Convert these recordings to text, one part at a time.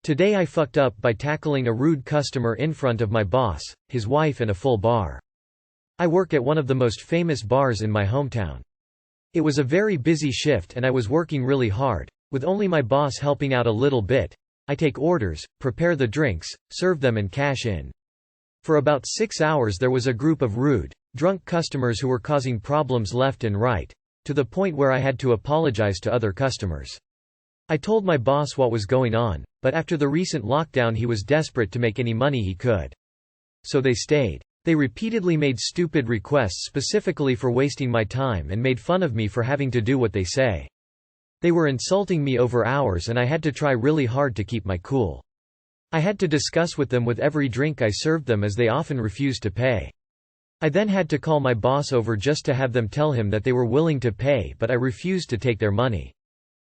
Today I fucked up by tackling a rude customer in front of my boss, his wife and a full bar. I work at one of the most famous bars in my hometown. It was a very busy shift and I was working really hard, with only my boss helping out a little bit. I take orders, prepare the drinks, serve them and cash in. For about 6 hours there was a group of rude, drunk customers who were causing problems left and right, to the point where I had to apologize to other customers. I told my boss what was going on, but after the recent lockdown he was desperate to make any money he could. So they stayed. They repeatedly made stupid requests specifically for wasting my time and made fun of me for having to do what they say. They were insulting me over hours and I had to try really hard to keep my cool. I had to discuss with them with every drink I served them as they often refused to pay. I then had to call my boss over just to have them tell him that they were willing to pay, but I refused to take their money.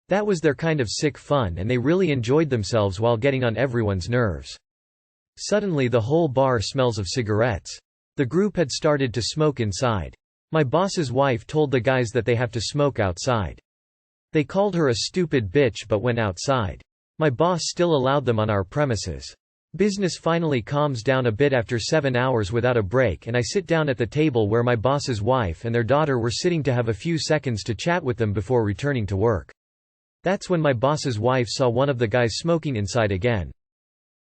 That was their kind of sick fun and they really enjoyed themselves while getting on everyone's nerves. Suddenly the whole bar smells of cigarettes. The group had started to smoke inside. My boss's wife told the guys that they have to smoke outside. They called her a stupid bitch but went outside. My boss still allowed them on our premises. Business finally calms down a bit after 7 hours without a break and I sit down at the table where my boss's wife and their daughter were sitting to have a few seconds to chat with them before returning to work. That's when my boss's wife saw one of the guys smoking inside again.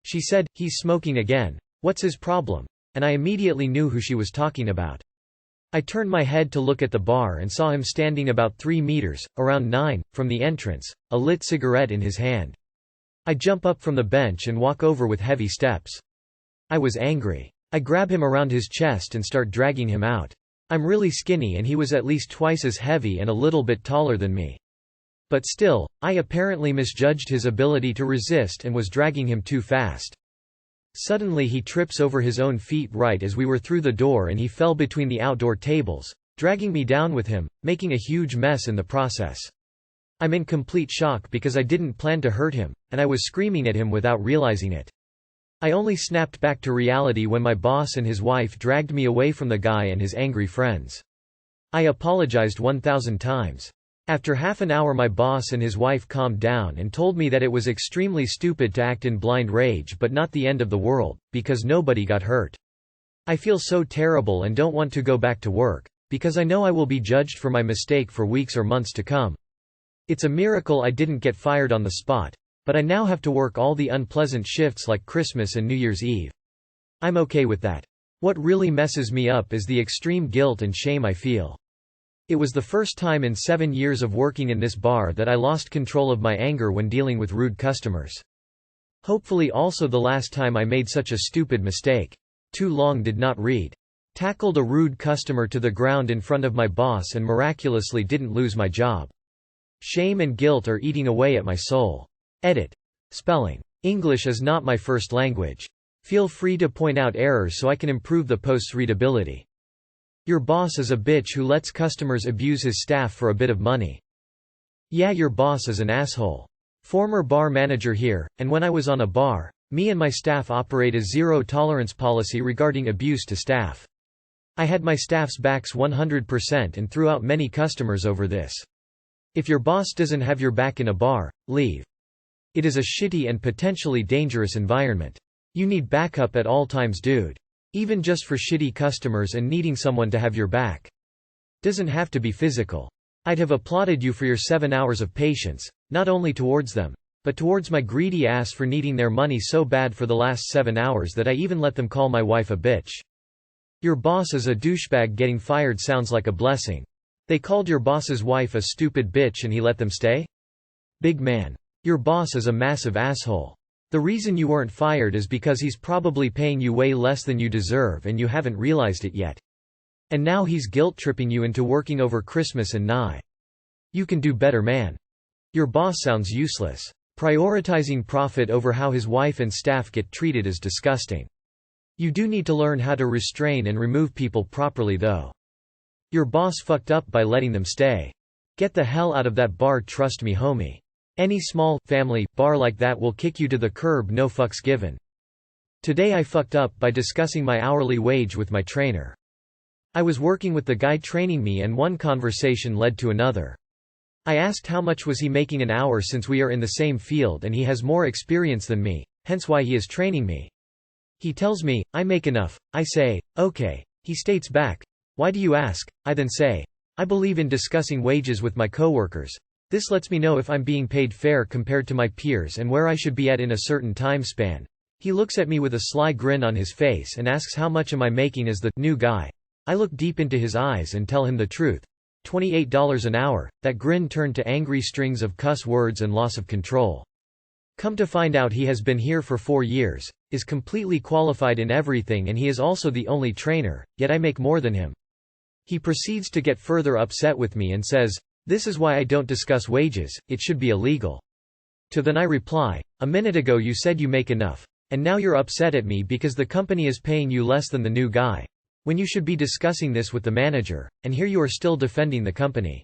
She said, "He's smoking again. What's his problem?" And I immediately knew who she was talking about. I turned my head to look at the bar and saw him standing about 3 meters, around 9, from the entrance, a lit cigarette in his hand. I jump up from the bench and walk over with heavy steps. I was angry. I grab him around his chest and start dragging him out. I'm really skinny and he was at least twice as heavy and a little bit taller than me. But still, I apparently misjudged his ability to resist and was dragging him too fast. Suddenly he trips over his own feet right as we were through the door and he fell between the outdoor tables, dragging me down with him, making a huge mess in the process. I'm in complete shock because I didn't plan to hurt him, and I was screaming at him without realizing it. I only snapped back to reality when my boss and his wife dragged me away from the guy and his angry friends. I apologized 1,000 times. After half an hour my boss and his wife calmed down and told me that it was extremely stupid to act in blind rage but not the end of the world, because nobody got hurt. I feel so terrible and don't want to go back to work, because I know I will be judged for my mistake for weeks or months to come. It's a miracle I didn't get fired on the spot, but I now have to work all the unpleasant shifts like Christmas and New Year's Eve. I'm okay with that. What really messes me up is the extreme guilt and shame I feel. It was the first time in 7 years of working in this bar that I lost control of my anger when dealing with rude customers. Hopefully also the last time I made such a stupid mistake. Too long did not read. Tackled a rude customer to the ground in front of my boss and miraculously didn't lose my job. Shame and guilt are eating away at my soul. Edit. Spelling. English is not my first language. Feel free to point out errors so I can improve the post's readability. Your boss is a bitch who lets customers abuse his staff for a bit of money. Yeah, your boss is an asshole. Former bar manager here, and when I was on a bar, me and my staff operate a zero-tolerance policy regarding abuse to staff. I had my staff's backs 100% and threw out many customers over this. If your boss doesn't have your back in a bar, leave. It is a shitty and potentially dangerous environment. You need backup at all times, dude. Even just for shitty customers and needing someone to have your back. Doesn't have to be physical. I'd have applauded you for your 7 hours of patience, not only towards them, but towards my greedy ass for needing their money so bad for the last 7 hours that I even let them call my wife a bitch. Your boss is a douchebag. Getting fired sounds like a blessing. They called your boss's wife a stupid bitch and he let them stay? Big man. Your boss is a massive asshole. The reason you weren't fired is because he's probably paying you way less than you deserve and you haven't realized it yet. And now he's guilt-tripping you into working over Christmas and Nye. You can do better, man. Your boss sounds useless. Prioritizing profit over how his wife and staff get treated is disgusting. You do need to learn how to restrain and remove people properly though. Your boss fucked up by letting them stay. Get the hell out of that bar, trust me homie. Any small, family, bar like that will kick you to the curb, no fucks given. Today I fucked up by discussing my hourly wage with my trainer. I was working with the guy training me and one conversation led to another. I asked how much was he making an hour since we are in the same field and he has more experience than me, hence why he is training me. He tells me, I make enough. I say, okay. He states back, why do you ask? I then say, I believe in discussing wages with my coworkers. This lets me know if I'm being paid fair compared to my peers and where I should be at in a certain time span. He looks at me with a sly grin on his face and asks how much am I making as the new guy. I look deep into his eyes and tell him the truth. $28 an hour. That grin turned to angry strings of cuss words and loss of control. Come to find out he has been here for 4 years, is completely qualified in everything, and he is also the only trainer, yet I make more than him. He proceeds to get further upset with me and says, this is why I don't discuss wages, it should be illegal. To then I reply, a minute ago you said you make enough. And now you're upset at me because the company is paying you less than the new guy. When you should be discussing this with the manager, and here you are still defending the company.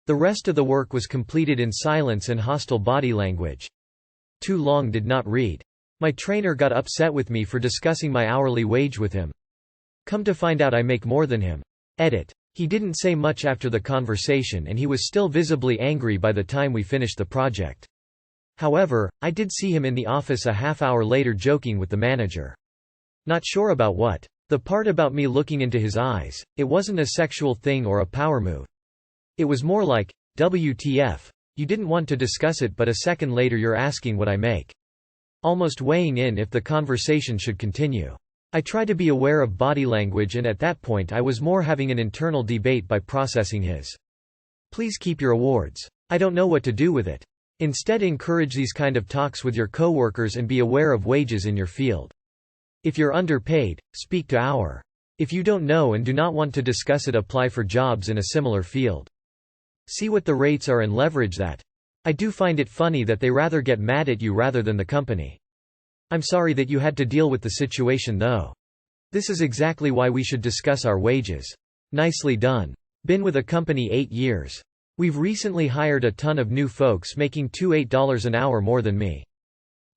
The rest of the work was completed in silence and hostile body language. Too long did not read. My trainer got upset with me for discussing my hourly wage with him. Come to find out I make more than him. Edit. He didn't say much after the conversation and he was still visibly angry by the time we finished the project. However, I did see him in the office a half hour later joking with the manager. Not sure about what. The part about me looking into his eyes, it wasn't a sexual thing or a power move. It was more like, WTF. You didn't want to discuss it but a second later you're asking what I make. Almost weighing in if the conversation should continue. I try to be aware of body language and at that point I was more having an internal debate by processing his. Please keep your awards. I don't know what to do with it. Instead encourage these kind of talks with your coworkers and be aware of wages in your field. If you're underpaid, speak to our. If you don't know and do not want to discuss it, apply for jobs in a similar field. See what the rates are and leverage that. I do find it funny that they rather get mad at you rather than the company. I'm sorry that you had to deal with the situation though. This is exactly why we should discuss our wages. Nicely done. Been with a company 8 years. We've recently hired a ton of new folks making $8 an hour more than me.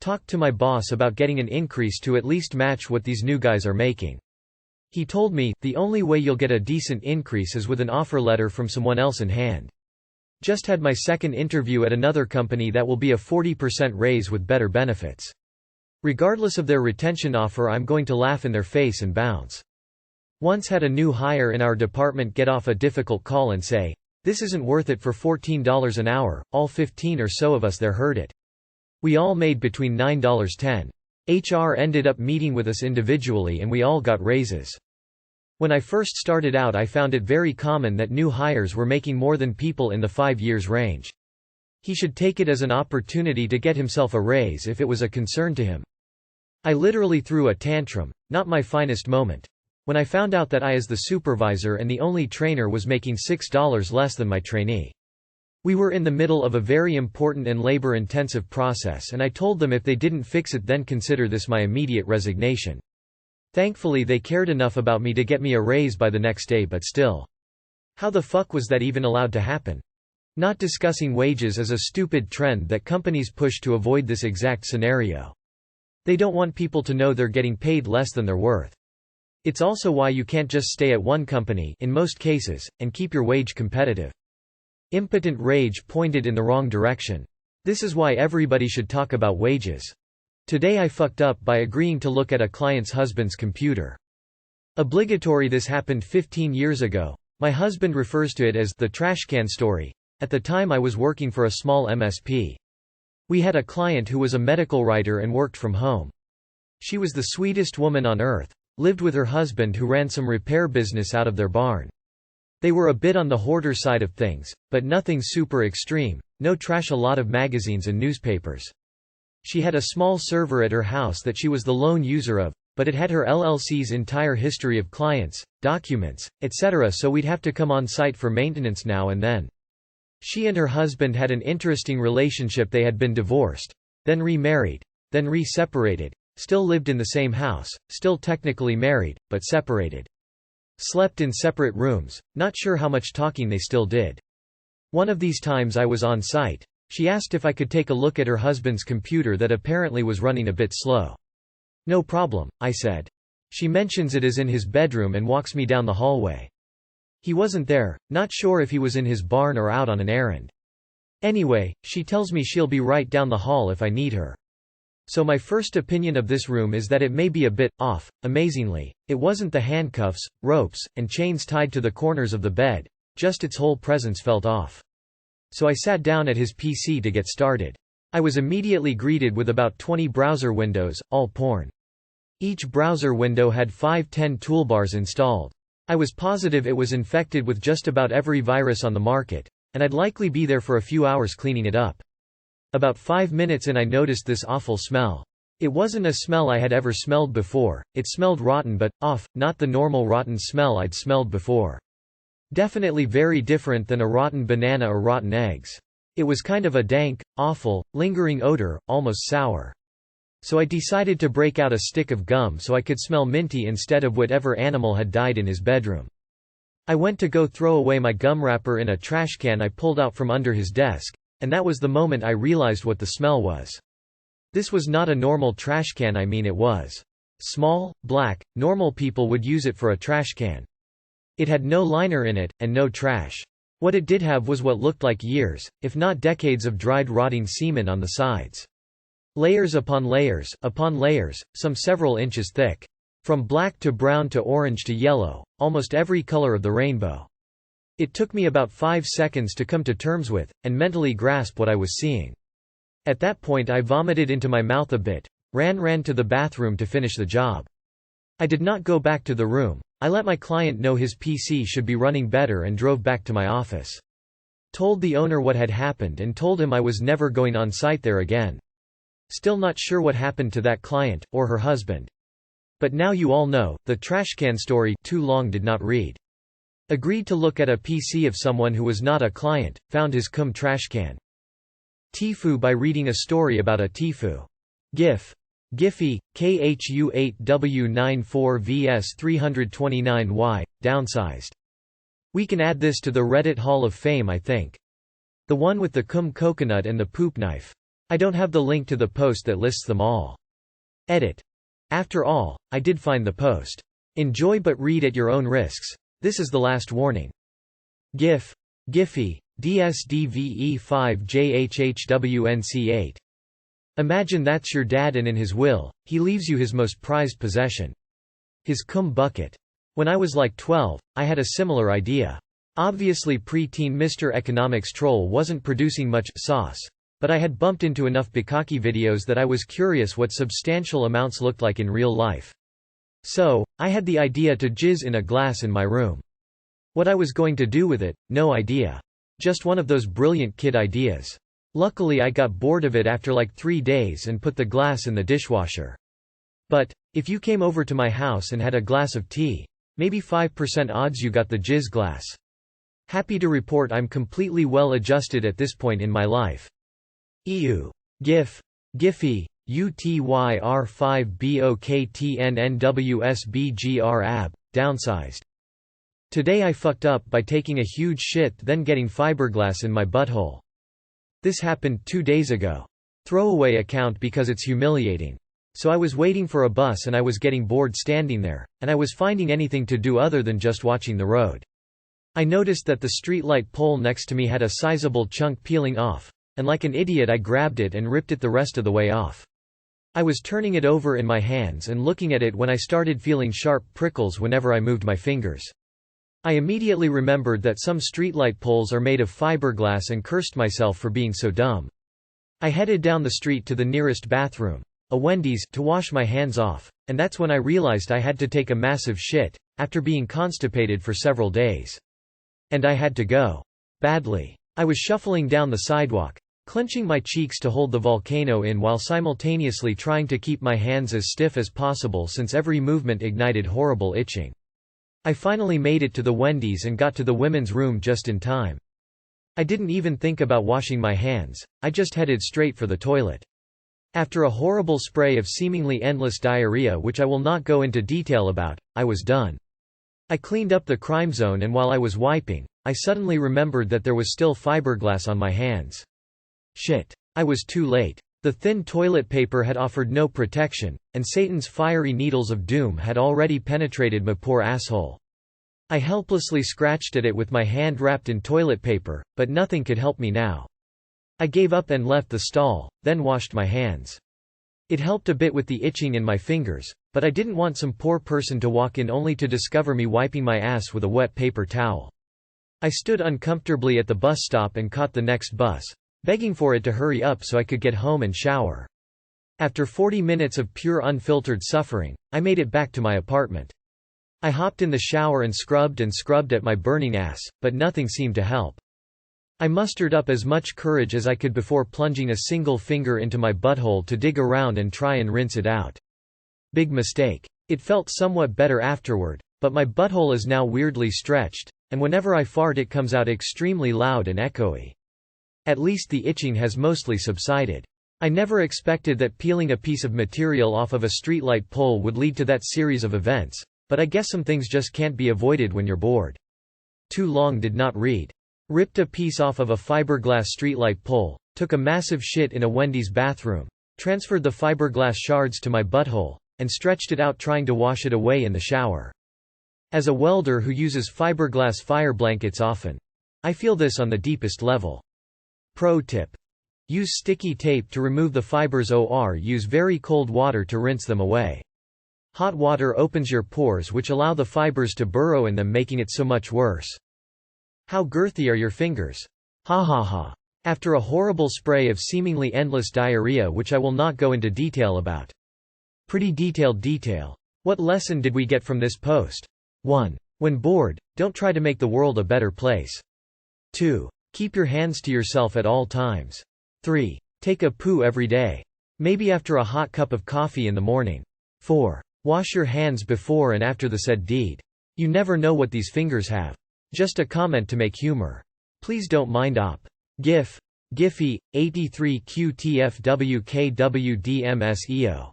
Talked to my boss about getting an increase to at least match what these new guys are making. He told me, the only way you'll get a decent increase is with an offer letter from someone else in hand. Just had my second interview at another company that will be a 40% raise with better benefits. Regardless of their retention offer, I'm going to laugh in their face and bounce. Once had a new hire in our department get off a difficult call and say, this isn't worth it for $14 an hour, all 15 or so of us there heard it. We all made between $9.10. HR ended up meeting with us individually and we all got raises. When I first started out I found it very common that new hires were making more than people in the 5 years range. He should take it as an opportunity to get himself a raise if it was a concern to him. I literally threw a tantrum, not my finest moment, when I found out that I as the supervisor and the only trainer was making $6 less than my trainee. We were in the middle of a very important and labor-intensive process and I told them if they didn't fix it then consider this my immediate resignation. Thankfully they cared enough about me to get me a raise by the next day, but still. How the fuck was that even allowed to happen? Not discussing wages is a stupid trend that companies push to avoid this exact scenario. They don't want people to know they're getting paid less than they're worth. It's also why you can't just stay at one company in most cases, and keep your wage competitive. Impotent rage pointed in the wrong direction. This is why everybody should talk about wages. Today I fucked up by agreeing to look at a client's husband's computer. Obligatory. This happened 15 years ago. My husband refers to it as the trash can story. At the time I was working for a small MSP. We had a client who was a medical writer and worked from home. She was the sweetest woman on earth, lived with her husband who ran some repair business out of their barn. They were a bit on the hoarder side of things, but nothing super extreme, no trash, a lot of magazines and newspapers. She had a small server at her house that she was the lone user of, but it had her LLC's entire history of clients, documents, etc., so we'd have to come on site for maintenance now and then. She and her husband had an interesting relationship. They had been divorced, then remarried, then re-separated, still lived in the same house, still technically married, but separated. Slept in separate rooms, not sure how much talking they still did. One of these times I was on site. She asked if I could take a look at her husband's computer that apparently was running a bit slow. No problem, I said. She mentions it is in his bedroom and walks me down the hallway. He wasn't there, not sure if he was in his barn or out on an errand. Anyway, she tells me she'll be right down the hall if I need her. So my first opinion of this room is that it may be a bit off. Amazingly, it wasn't the handcuffs, ropes, and chains tied to the corners of the bed, just its whole presence felt off. So I sat down at his PC to get started. I was immediately greeted with about 20 browser windows, all porn. Each browser window had 5-10 toolbars installed. I was positive it was infected with just about every virus on the market, and I'd likely be there for a few hours cleaning it up. About 5 minutes in I noticed this awful smell. It wasn't a smell I had ever smelled before, it smelled rotten but, off, not the normal rotten smell I'd smelled before. Definitely very different than a rotten banana or rotten eggs. It was kind of a dank, awful, lingering odor, almost sour. So I decided to break out a stick of gum so I could smell minty instead of whatever animal had died in his bedroom. I went to go throw away my gum wrapper in a trash can I pulled out from under his desk, and that was the moment I realized what the smell was. This was not a normal trash can, it was small, black, normal people would use it for a trash can. It had no liner in it, and no trash. What it did have was what looked like years, if not decades of dried rotting semen on the sides. Layers upon layers, some several inches thick. From black to brown to orange to yellow, almost every color of the rainbow. It took me about 5 seconds to come to terms with, and mentally grasp what I was seeing. At that point I vomited into my mouth a bit, ran to the bathroom to finish the job. I did not go back to the room, I let my client know his PC should be running better and drove back to my office. Told the owner what had happened and told him I was never going on site there again. Still not sure what happened to that client, or her husband. But now you all know, the trashcan story too long did not read. Agreed to look at a PC of someone who was not a client, found his cum trashcan. TIFU by reading a story about a TIFU. GIF. Giphy, KHU8W94VS329Y, downsized. We can add this to the Reddit Hall of Fame, I think. The one with the cum coconut and the poop knife. I don't have the link to the post that lists them all. Edit. After all, I did find the post. Enjoy but read at your own risks. This is the last warning. GIF. Giphy, DSDVE5JHHWNC8. Imagine that's your dad and in his will, he leaves you his most prized possession. His cum bucket. When I was like 12, I had a similar idea. Obviously pre-teen Mr. Economics troll wasn't producing much sauce, but I had bumped into enough bukkake videos that I was curious what substantial amounts looked like in real life. So, I had the idea to jizz in a glass in my room. What I was going to do with it, no idea. Just one of those brilliant kid ideas. Luckily I got bored of it after like 3 days and put the glass in the dishwasher. But, if you came over to my house and had a glass of tea, maybe 5% odds you got the jizz glass. Happy to report I'm completely well adjusted at this point in my life. EU. GIF. Giphy, UTYR5BOKTNNWSBGR downsized. Today I fucked up by taking a huge shit then getting fiberglass in my butthole. This happened 2 days ago. Throwaway account because it's humiliating. So I was waiting for a bus and I was getting bored standing there, and I was finding anything to do other than just watching the road. I noticed that the streetlight pole next to me had a sizable chunk peeling off, and like an idiot I grabbed it and ripped it the rest of the way off. I was turning it over in my hands and looking at it when I started feeling sharp prickles whenever I moved my fingers. I immediately remembered that some streetlight poles are made of fiberglass and cursed myself for being so dumb. I headed down the street to the nearest bathroom, a Wendy's, to wash my hands off, and that's when I realized I had to take a massive shit, after being constipated for several days. And I had to go. Badly. I was shuffling down the sidewalk, clenching my cheeks to hold the volcano in while simultaneously trying to keep my hands as stiff as possible since every movement ignited horrible itching. I finally made it to the Wendy's and got to the women's room just in time. I didn't even think about washing my hands, I just headed straight for the toilet. After a horrible spray of seemingly endless diarrhea which I will not go into detail about, I was done. I cleaned up the crime zone and while I was wiping, I suddenly remembered that there was still fiberglass on my hands. Shit. I was too late. The thin toilet paper had offered no protection, and Satan's fiery needles of doom had already penetrated my poor asshole. I helplessly scratched at it with my hand wrapped in toilet paper, but nothing could help me now. I gave up and left the stall, then washed my hands. It helped a bit with the itching in my fingers, but I didn't want some poor person to walk in only to discover me wiping my ass with a wet paper towel. I stood uncomfortably at the bus stop and caught the next bus, begging for it to hurry up so I could get home and shower. After 40 minutes of pure unfiltered suffering, I made it back to my apartment. I hopped in the shower and scrubbed at my burning ass, but nothing seemed to help. I mustered up as much courage as I could before plunging a single finger into my butthole to dig around and try and rinse it out. Big mistake. It felt somewhat better afterward, but my butthole is now weirdly stretched, and whenever I fart it comes out extremely loud and echoey. At least the itching has mostly subsided. I never expected that peeling a piece of material off of a streetlight pole would lead to that series of events, but I guess some things just can't be avoided when you're bored. Too long did not read. Ripped a piece off of a fiberglass streetlight pole, took a massive shit in a Wendy's bathroom, transferred the fiberglass shards to my butthole, and stretched it out trying to wash it away in the shower. As a welder who uses fiberglass fire blankets often, I feel this on the deepest level. Pro tip. Use sticky tape to remove the fibers or use very cold water to rinse them away. Hot water opens your pores which allow the fibers to burrow in them, making it so much worse. How girthy are your fingers? Ha ha ha. After a horrible spray of seemingly endless diarrhea which I will not go into detail about. Pretty detailed detail. What lesson did we get from this post? 1. When bored, don't try to make the world a better place. 2. Keep your hands to yourself at all times. 3. Take a poo every day. Maybe after a hot cup of coffee in the morning. 4. Wash your hands before and after the said deed. You never know what these fingers have. Just a comment to make humor. Please don't mind op. GIF. Giphy, 83QTFWKWDMSEO.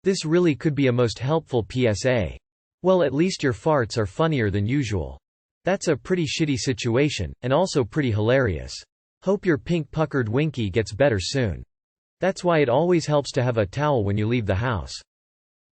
This really could be a most helpful PSA. Well, at least your farts are funnier than usual. That's a pretty shitty situation, and also pretty hilarious. Hope your pink puckered winky gets better soon. That's why it always helps to have a towel when you leave the house.